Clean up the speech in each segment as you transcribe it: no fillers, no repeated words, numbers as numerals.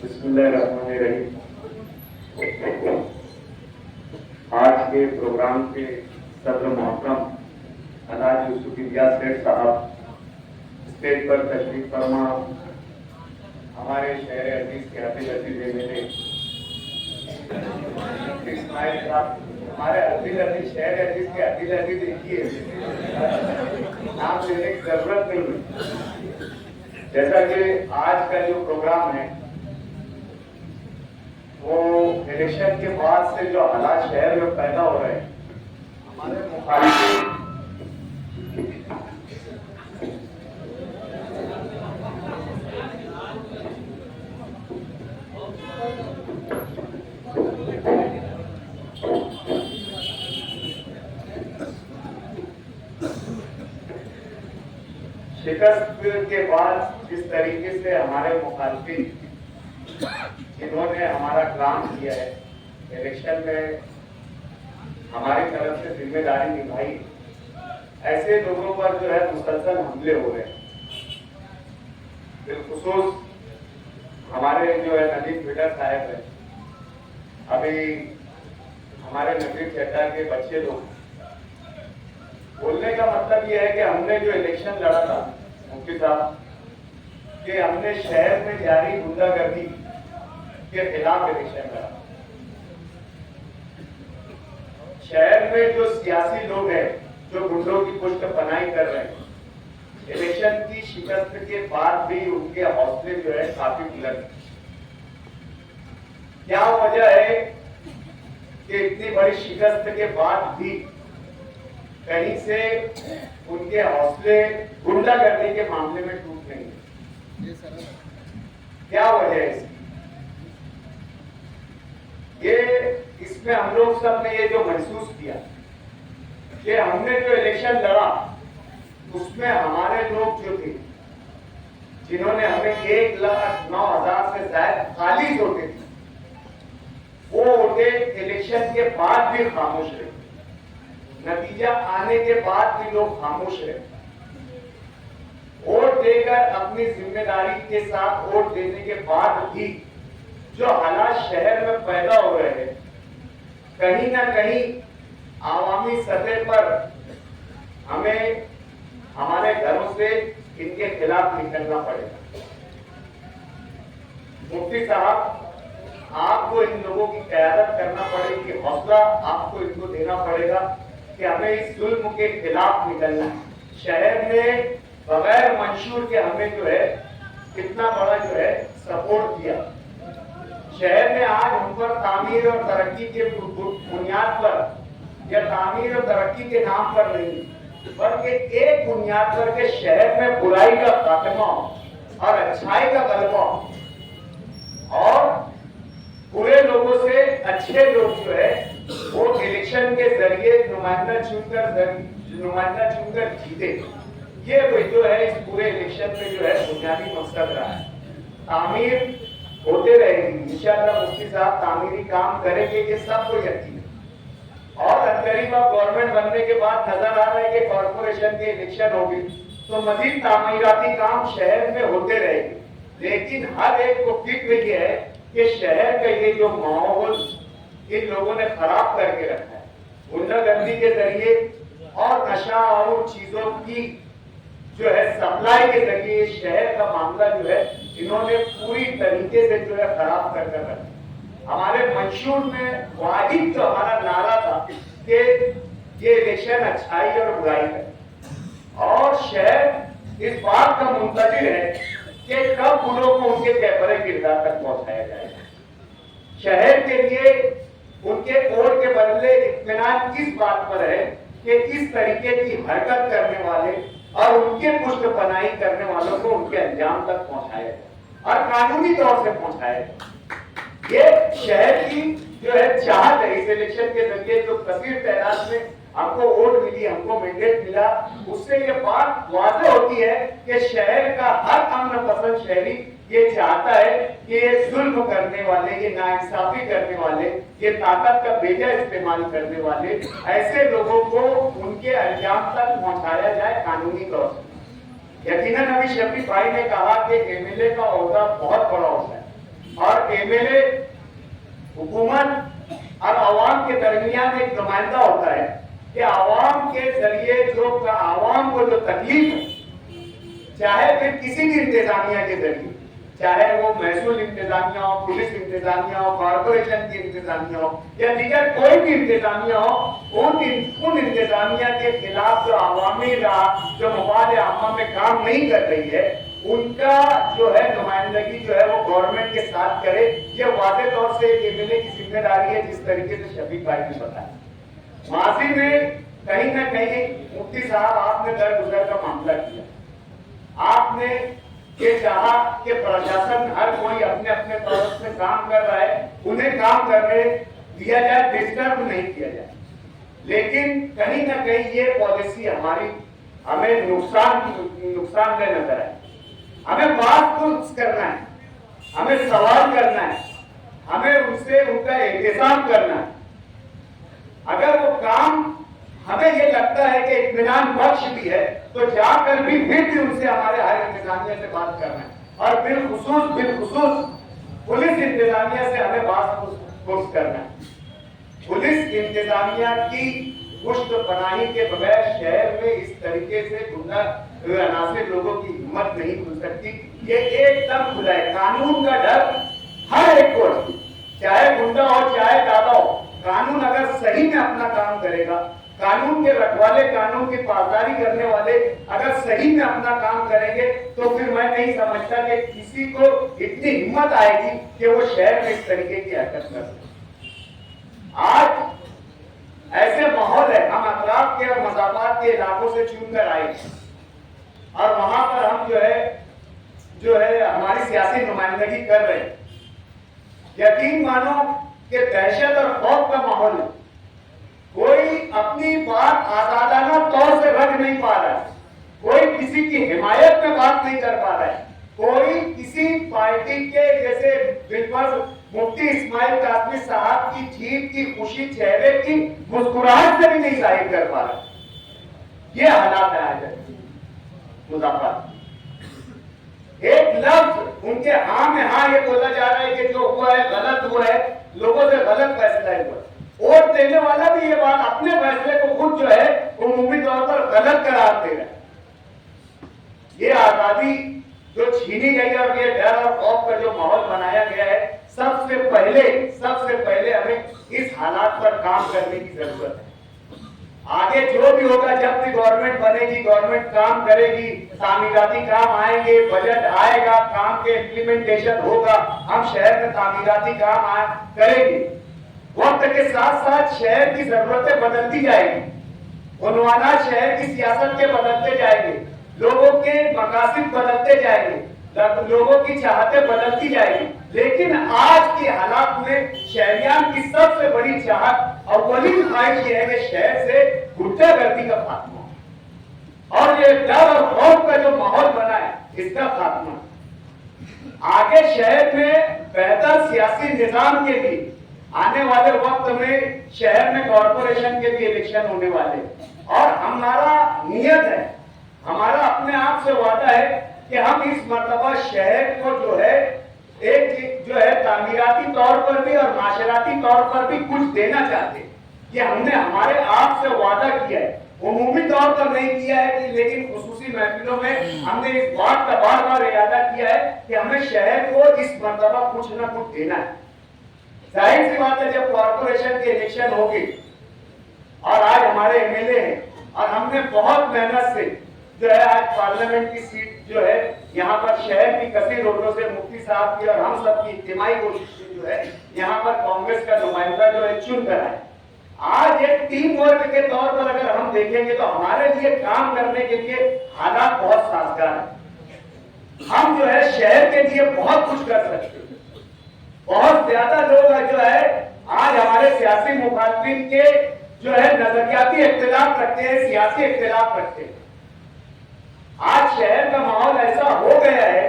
بسم اللہ الرحمن الرحیم۔ آج کے پروگرام کے صدر محترم الحاج یوسف الیاس سیٹھ صاحب اسٹیج پر تشریف فرما، ہمارے شہر عزیز کے عادل عزیز MLA اسماعیل صاحب، ہمارے عادل عزیز شہر عزیز کے عادل عزیز ایک ہی ہے، نام لینے کی ضرورت نہیں ہے۔ جیسا کہ آج کا جو پروگرام ہے وہ الیکشن کے بعد سے جو حالات شہر میں پیدا ہو رہے ہیں، ہمارے مخالفین شکست کے بعد جس طریقے سے ہمارے مخالفین جنہوں نے ہمارا کام کیا ہے، الیکشن میں ہماری طرف سے ذمہ داری نبھائی، ایسے لوگوں پر جو ہے مسلسل حملے ہو رہے ہیں۔ بالخصوص ہمارے جو ہے ندیم بٹر صاحب ہیں، ابھی ہمارے نبی چڈا کے بچے لوگ، بولنے کا مطلب یہ ہے کہ ہم نے جو الیکشن لڑا تھا مفتی صاحب، کہ ہم نے شہر میں جاری غنڈہ گردی کے خلاف الیکشن لڑا۔ شہر میں جو سیاسی لوگ ہیں جو گنڈوں کی پشت پناہی کر رہے ہیں، الیکشن کی شکست کے بعد بھی ان کے حوصلے جو ہے کافی بلند ہیں۔ کیا وجہ ہے کہ اتنی بڑی شکست کے بعد بھی کہیں سے ان کے حوصلے غنڈہ گردی کے معاملے میں ٹوٹ نہیں ہے؟ کیا وجہ ہے اس کی؟ اس میں ہم لوگ سب نے یہ جو محسوس کیا کہ ہم نے جو الیکشن لڑا اس میں ہمارے لوگ جو تھے، جنہوں نے ہمیں 1,09,000 سے زائد خالص ووٹیں تھی، وہ ووٹیں الیکشن کے بعد بھی خاموش رہے، نتیجہ آنے کے بعد بھی لوگ خاموش رہے۔ ووٹ دے کر اپنی ذمہ داری کے ساتھ ووٹ دینے کے بعد بھی جو حالات شہر میں پیدا ہو رہے ہیں، کہیں نہ کہیں عوامی سطح پر ہمیں ہمارے گھروں سے ان کے خلاف نکلنا پڑے گا۔ مفتی صاحب، آپ کو ان لوگوں کی قیادت کرنا پڑے گی، حوصلہ آپ کو ان کو دینا پڑے گا کہ ہمیں اس ظلم کے خلاف نکلنا ہے۔ شہر میں بغیر منشور کے ہمیں جو ہے کتنا بڑا جو ہے سپورٹ کیا۔ شہر میں آج ہم پر تعمیر اور ترقی کے بنیاد پر یا تعمیر اور ترقی کے نام پر نہیں، بلکہ ایک بنیاد پر کہ شہر میں برائی کا خاتمہ اور اچھائی کا غلبہ، اور برے لوگوں سے اچھے لوگ جو ہے وہ الیکشن کے ذریعے نمائندہ چن کر جیتے۔ یہ جو ہے اس پورے الیکشن میں جو ہے بنیادی مقصد رہا ہے۔ تعمیر ہوتے رہے گی انشاءاللہ، مفتی صاحب تعمیری کام کریں گے، یہ سب کو یقین ہے۔ اور عنقریب گورنمنٹ بننے کے بعد نظر آ رہا ہے کہ کارپوریشن کے الیکشن ہوگی تو مزید تعمیراتی کام شہر میں ہوتے رہے گی، لیکن ہر ایک کو فکر یہ ہے کہ شہر کا یہ جو ماحول ان لوگوں نے خراب کر کے رکھا ہے، غنڈہ گردی کے ذریعے اور نشہ اور چیزوں کی جو ہے سپلائی کے ذریعے شہر کا معاملہ جو ہے انہوں نے پوری طریقے سے جو ہے خراب کر رکھا ہے۔ ہمارے منشور میں واحد جو ہمارا نعرہ تھا کہ یہ الیکشن اچھائی اور برائی ہے، اور شہر اس بات کا منتظر ہے کہ کب انہوں کو ان کے کیفر کردار تک پہنچایا جائے۔ شہر کے لیے ان کے ووٹ کے بدلے اطمینان کس بات پر ہے کہ اس طریقے کی حرکت کرنے والے اور ان کے پشت پناہی کرنے والوں کو ان کے انجام تک پہنچایا جائے اور قانونی طور سے پہنچایا جائے۔ یہ شہر کی جو ہے چاہت ہے۔ اس الیکشن کے ذریعے جو کثیر تعداد میں ہم کو ووٹ ملی، ہم کو مینڈیٹ ملا، اس سے یہ بات واضح ہوتی ہے کہ شہر کا ہر امن پسند شہری یہ چاہتا ہے کہ یہ ظلم کرنے والے، یہ ناانصافی کرنے والے، یہ طاقت کا بیجا استعمال کرنے والے ایسے لوگوں کو ان کے انجام تک پہنچایا جائے قانونی طور سے۔ یقیناً ابھی شفیق بھائی نے کہا کہ MLA کا عہدہ بہت بڑا ہوتا ہے، اور और एमएलए हुकूमत और आवाम के दरमियान एक नुमाइंदा होता है कि आवाम के जरिए जो आवाम को जो तकलीफ है, चाहे फिर किसी भी इंतजामिया के जरिए, चाहे वो महसूल इंतजामिया हो, पुलिस इंतजामिया हो, कॉर्पोरेशन की इंतजामिया हो या दीगर कोई भी इंतजामिया हो, उन इंतजामिया के खिलाफ जो अवामी जो मवाद आमा में काम नहीं कर रही है, उनका जो है नुमाइंदगी जो है वो गवर्नमेंट के साथ करे। ये वादे तौर से एमएलए की जिम्मेदारी है, जिस तरीके से शफीक भाई ने बताया। माजी में कहीं ना कहीं मुफ्ती साहब आपने दरगुजर का मामला किया, आपने ये चाहा कि प्रशासन हर कोई अपने अपने तरफ से काम कर रहा है, उन्हें काम करने दिया जाए, डिस्टर्ब नहीं किया जाए। लेकिन कहीं ना कहीं ये पॉलिसी हमारी हमें नुकसानदेह नजर आए। हमें बात कुछ करना है, हमें सवाल करना है, हमें उनसे उनका इंतजाम करना है। अगर वो काम हमें ये लगता है कि इत्मीनान बख्श भी है, तो जाकर भी फिर भी उनसे हमारे हर इंतजामिया से बात करना है और बिलखुसूस पुलिस इंतजामिया से हमें बात करना है। पुलिस इंतजामिया की पुष्ट पनाही के बगैर शहर में इस तरीके से गुंडा अनासिर लोगों की हिम्मत नहीं खुल सकती। ये एकदम खुला है, कानून का डर हर एक को, चाहे गुंडा हो चाहे दादा हो। कानून अगर सही में अपना काम करेगा, कानून के रखवाले, कानून की पासदारी करने वाले अगर सही में अपना काम करेंगे, तो फिर मैं नहीं समझता कि किसी को इतनी हिम्मत आएगी कि वो शहर में इस तरीके की हरकत कर सके। आज ऐसे माहौल है, हम अतराफ के और मज़ाफात के इलाकों से चुनकर आए और वहां पर हम जो है हमारी सियासी नुमाइंदगी कर रहे हैं। यकीन मानो कि दहशत और खौफ का माहौल है। कोई अपनी बात आजादाना तौर से रख नहीं पा रहा है, कोई किसी की हिमायत में बात नहीं कर पा रहा है, कोई किसी पार्टी के जैसे बिल्कुल मुफ्ती इस्माइल कासमी साहब की जीत की खुशी चेहरे की मुस्कुराहट से भी नहीं जाहिर कर पा रहा। ये हालात है आज मुजफ्फर। एक लफ्ज उनके हाँ में हाँ ये बोला जा रहा है कि जो हुआ है गलत हुआ है, लोगों से गलत फैसला हुआ है। वोट देने वाला भी ये बात अपने फैसले को खुद जो है उम्मीद तौर पर गलत करार दे रहा है। ये आजादी जो छीनी गई है और ये डर और खौफ का जो माहौल बनाया गया है, सबसे पहले हमें इस हालात पर काम करने की जरूरत है। आगे जो भी होगा, जब भी गवर्नमेंट बनेगी, गवर्नमेंट काम करेगी, तामीराती काम आएंगे, बजट आएगा, काम के इम्प्लीमेंटेशन होगा, हम शहर में तामीराती काम करेंगे। वक्त के साथ साथ शहर की जरूरतें बदलती जाएगी, उन्वानात शहर की सियासत के बदलते जाएंगे, लोगों के मकासद बदलते जाएंगे, लोगों की चाहतें बदलती जाएगी। लेकिन आज के हालात में शहरियान की सबसे बड़ी चाहत और बड़ी ख्वाहिश ये है कि शहर से गुंडागर्दी का खात्मा और ये डर और खौफ का जो माहौल बना है, इसका खात्मा। आगे शहर में बेहतर सियासी निजाम के लिए आने वाले वक्त में शहर में कॉर्पोरेशन के भी इलेक्शन होने वाले, और हमारा नियत है, हमारा अपने आप से वादा है कि हम इस मर्तबा शहर को जो है एक जो है तामीराती तौर पर भी और माशराती तौर पर भी कुछ देना चाहते हैं। ये हमने हमारे आप से वादा किया है, उमूमी तौर पर नहीं किया है कि, लेकिन खुसूसी महफिलों में हमने इस बात का बार बार इरादा किया है कि हमें शहर को इस मर्तबा कुछ न कुछ देना है। जाहिर सी बात है, जब कॉर्पोरेशन के इलेक्शन होगी और आज हमारे एमएलए हैं और हमने बहुत मेहनत से जो है आज पार्लियामेंट की सीट जो है यहाँ पर शहर की कसी रोडों से मुफ्ती साहब की और हम सब की इज्तिमाई कोशिश से जो है यहाँ पर कांग्रेस का नुमाइंदा जो है चुन कर आए। आज एक टीम वर्क के तौर पर अगर हम देखेंगे तो हमारे लिए काम करने के लिए हालात बहुत साजगार है। हम जो है शहर के लिए बहुत कुछ कर सकते हैं। बहुत ज्यादा लोग जो है आज हमारे सियासी मुखालिफिन के जो है नजरियाती इख्तिलाफ रखते हैं, सियासी इख्तिलाफ रखते हैं। आज शहर का माहौल ऐसा हो गया है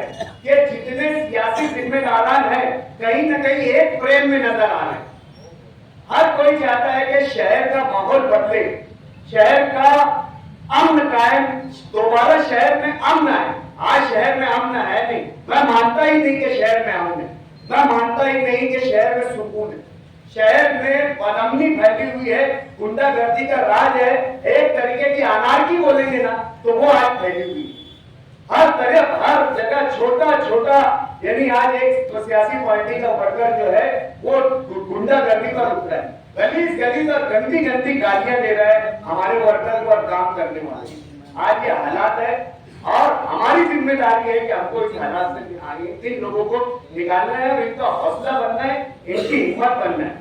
कि जितने सियासी जिम्मेदारान हैं, कहीं न कहीं एक फ्रेम में नजर आ रहे हैं। हर कोई चाहता है कि शहर का माहौल बदले, शहर का अमन कायम, दोबारा शहर में अमन आए। आज शहर में अमन है नहीं, मैं मानता ही नहीं कि शहर में अमन है। मैं मानता ही नहीं कि शहर में सुकून है। शहर में बदअमनी फैली हुई है, गुंडागर्दी का राज है, एक तरीके की अनार्की बोलेंगे ना तो वो आज फैली हुई है। हर तरफ हर जगह छोटा छोटा, यानी आज एक सियासी पार्टी का वर्कर जो है वो गुंडागर्दी पर उतरा है, गलीज गलीज और गंदी गंदी गालियां दे रहा है हमारे वर्कर को और काम करने वाले। आज ये हालात है और हमारी जिम्मेदारी है कि हमको इस हालात से आगे इन लोगों को निकालना है और इनका हौसला बनना है, इनकी हिम्मत बनना है।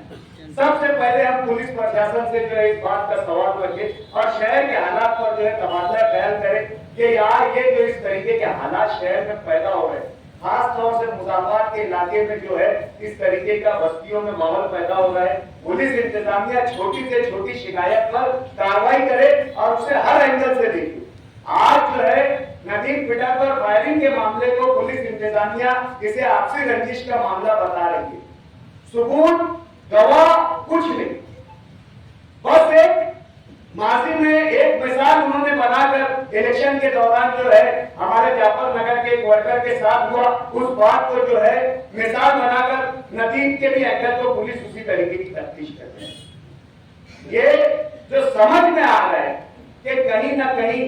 सबसे पहले हम पुलिस प्रशासन से जो है इस बात का सवाल रखें और शहर के हालात पर जो है तबादला ख्याल करें कि यार ये जो इस तरीके के हालात शहर में पैदा हो रहे हैं, खास तौर से मुजाफराबाद के इलाके में जो है इस तरीके का बस्तियों में माहौल पैदा हो रहा है। पुलिस इंतजामिया छोटी से छोटी शिकायत पर कार्रवाई करे और उसे हर एंगल से देखे। आज जो है नदीम पिटा पर फायरिंग के मामले को पुलिस इंतजामिया इसे आपसी रंजिश का मामला बता रही है। सुकून गवाह कुछ नहीं, बस एक माजी में एक मिसाल उन्होंने बनाकर इलेक्शन के दौरान जो है हमारे जाफर नगर के एक वर्कर के साथ हुआ, उस बात को जो है मिसाल बनाकर नदीम के भी एंगल को पुलिस उसी तरीके की तफ्तीश कर रही है। ये जो समझ में आ रहा है कि कहीं ना कहीं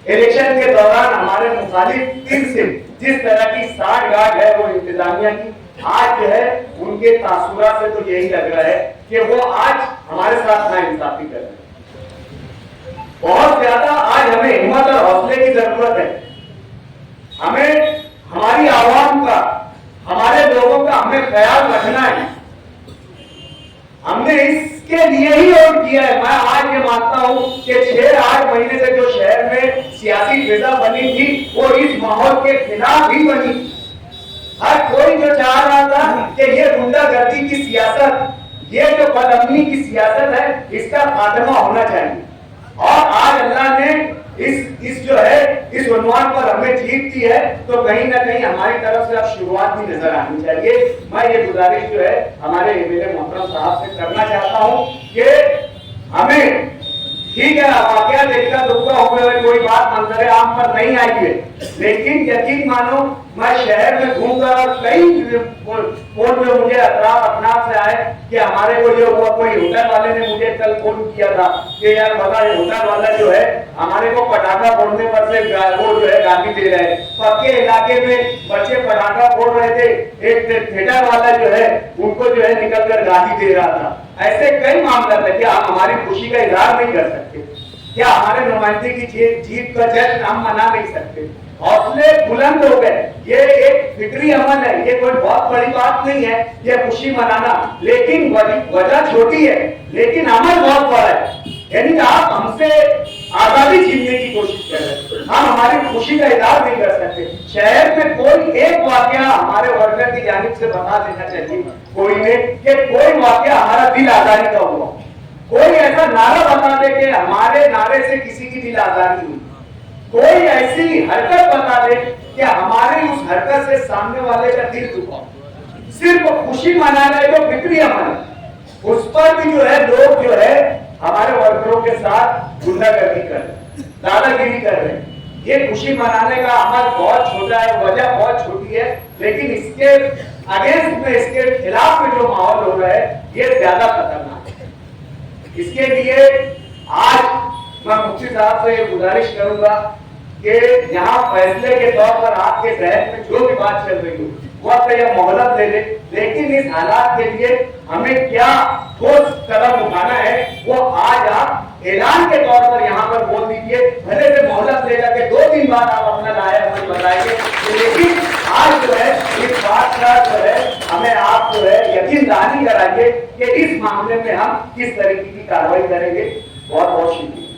इलेक्शन के दौरान हमारे मुखालिफ टीम से जिस तरह की साठगांठ है वो इंतजामिया की, आज जो है उनके तासुरा से तो यही लग रहा है कि वो आज हमारे साथ नाइंसाफी कर रहे हैं। बहुत ज्यादा आज हमें हिम्मत और हौसले की जरूरत है। हमें हमारी आवाम का, हमारे लोगों का हमें ख्याल रखना है। हमने इसके लिए ही और किया है। मैं आज ये मानता हूं कि 6-8 महीने से जो शहर में सियासी फिजा बनी थी वो इस माहौल के खिलाफ ही बनी। हर कोई जो चाह रहा था कि ये गुंडागर्दी की सियासत, ये जो बदअमनी की सियासत है, इसका खात्मा होना चाहिए। और आज अल्लाह ने इस जो है इस उन्वान पर हमें जीत दी है, तो कहीं ना कहीं हमारी तरफ से अब शुरुआत भी नजर आनी चाहिए। मैं ये गुजारिश जो है हमारे एमएलए मोहतरम साहब से करना चाहता हूं कि हमें, ठीक है वाकया देखकर दुखा हुए कोई बात मंजर आम पर नहीं आई है, लेकिन यकीन मानो मैं शहर में घूमकर और कई फोन में मुझे अतराफ से आए कि हमारे को जो हुआ, कोई होटल वाले ने मुझे कल फोन किया था कि यार बता ये होटल वाला जो है हमारे को पटाखा फोड़ने पर से वो जो है गाली दे रहे हैं। पक्के इलाके में बच्चे पटाखा फोड़ रहे थे, एक थिएटर वाला जो है उनको जो है निकल कर गाली दे रहा था। ऐसे कई मामला थे। क्या हम हमारी खुशी का इजहार नहीं कर सकते? क्या हमारे नुमाइंदे की जीत का जश्न हम मना नहीं सकते? हौसले बुलंद हो गए। ये एक फिक्री अमल है, ये कोई बहुत बड़ी बात नहीं है ये खुशी मनाना, लेकिन वजह छोटी है लेकिन अमल बहुत बड़ा है। यानी आप हमसे आजादी छीनने की कोशिश कर रहे हैं, हम हमारी खुशी का इजहार नहीं कर सकते। शहर में कोई एक वाकया हमारे वर्कर की जानिब से बता देना चाहिए कोई ने कि कोई वाकया हमारा दिल आजादी का हुआ, कोई ऐसा नारा बता दे कि हमारे नारे से किसी की दिल आजादी हुई, कोई ऐसी हरकत बता दे कि हमारे उस हरकत से सामने वाले का दिल दुखा। सिर्फ खुशी मना रहे तो फिक्री अमल है, उस पर भी जो है लोग जो है हमारे वर्करों के साथ गुंडागर्दी कर रहे हैं, दादागिरी कर रहे हैं। ये खुशी मनाने का अमल बहुत छोटा है, वजह बहुत छोटी है, लेकिन इसके अगेंस्ट में, इसके खिलाफ में जो माहौल हो रहा है ये ज्यादा खतरनाक है। इसके लिए आज मैं मुफ्ती साहब से ये गुजारिश करूंगा कि यहाँ फैसले के तौर पर आपके जहन में जो भी बात चल रही हो वक्त या मोहलत ले ले, लेकिन इस हालात के लिए हमें क्या ठोस कदम उठाना है वो आज आप ऐलान के तौर पर यहाँ पर बोल दीजिए। भले से मोहलत ले जाके 2-3 बार आप अपना लाया हमें बताएंगे, लेकिन आज जो है इस बात का जो है हमें आप जो है यकीन दहानी कराइए कि इस मामले में हम किस तरीके की कार्रवाई करेंगे। बहुत बहुत शुक्रिया।